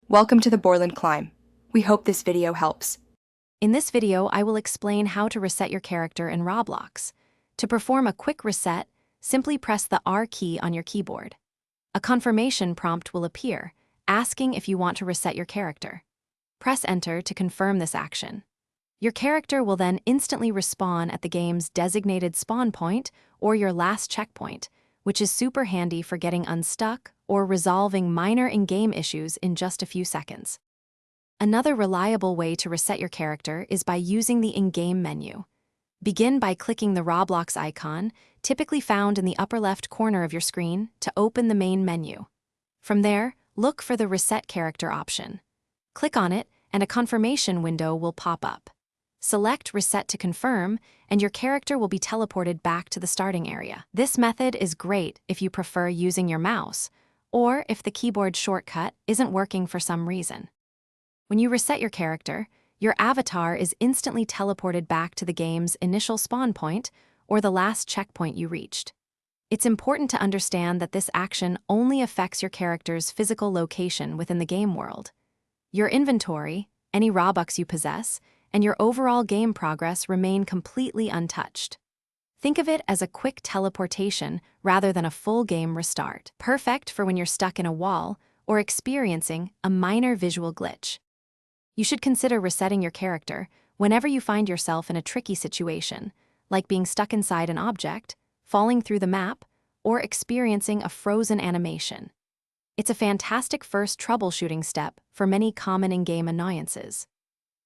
Welcome to the Borland Climb. We hope this video helps. In this video, I will explain how to reset your character in Roblox. To perform a quick reset, simply press the R key on your keyboard. A confirmation prompt will appear, asking if you want to reset your character. Press Enter to confirm this action. Your character will then instantly respawn at the game's designated spawn point or your last checkpoint, which is super handy for getting unstuck or resolving minor in-game issues in just a few seconds. Another reliable way to reset your character is by using the in-game menu. Begin by clicking the Roblox icon, typically found in the upper left corner of your screen, to open the main menu. From there, look for the Reset Character option. Click on it, and a confirmation window will pop up. Select Reset to confirm, and your character will be teleported back to the starting area. This method is great if you prefer using your mouse, or if the keyboard shortcut isn't working for some reason. When you reset your character, your avatar is instantly teleported back to the game's initial spawn point or the last checkpoint you reached. It's important to understand that this action only affects your character's physical location within the game world. Your inventory, any Robux you possess, and your overall game progress remain completely untouched. Think of it as a quick teleportation rather than a full game restart, perfect for when you're stuck in a wall or experiencing a minor visual glitch. You should consider resetting your character whenever you find yourself in a tricky situation, like being stuck inside an object, falling through the map, or experiencing a frozen animation. It's a fantastic first troubleshooting step for many common in-game annoyances.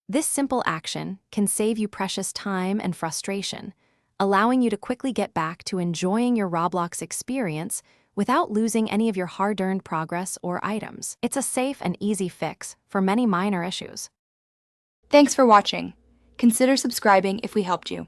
This simple action can save you precious time and frustration, allowing you to quickly get back to enjoying your Roblox experience without losing any of your hard-earned progress or items. It's a safe and easy fix for many minor issues. Thanks for watching. Consider subscribing if we helped you.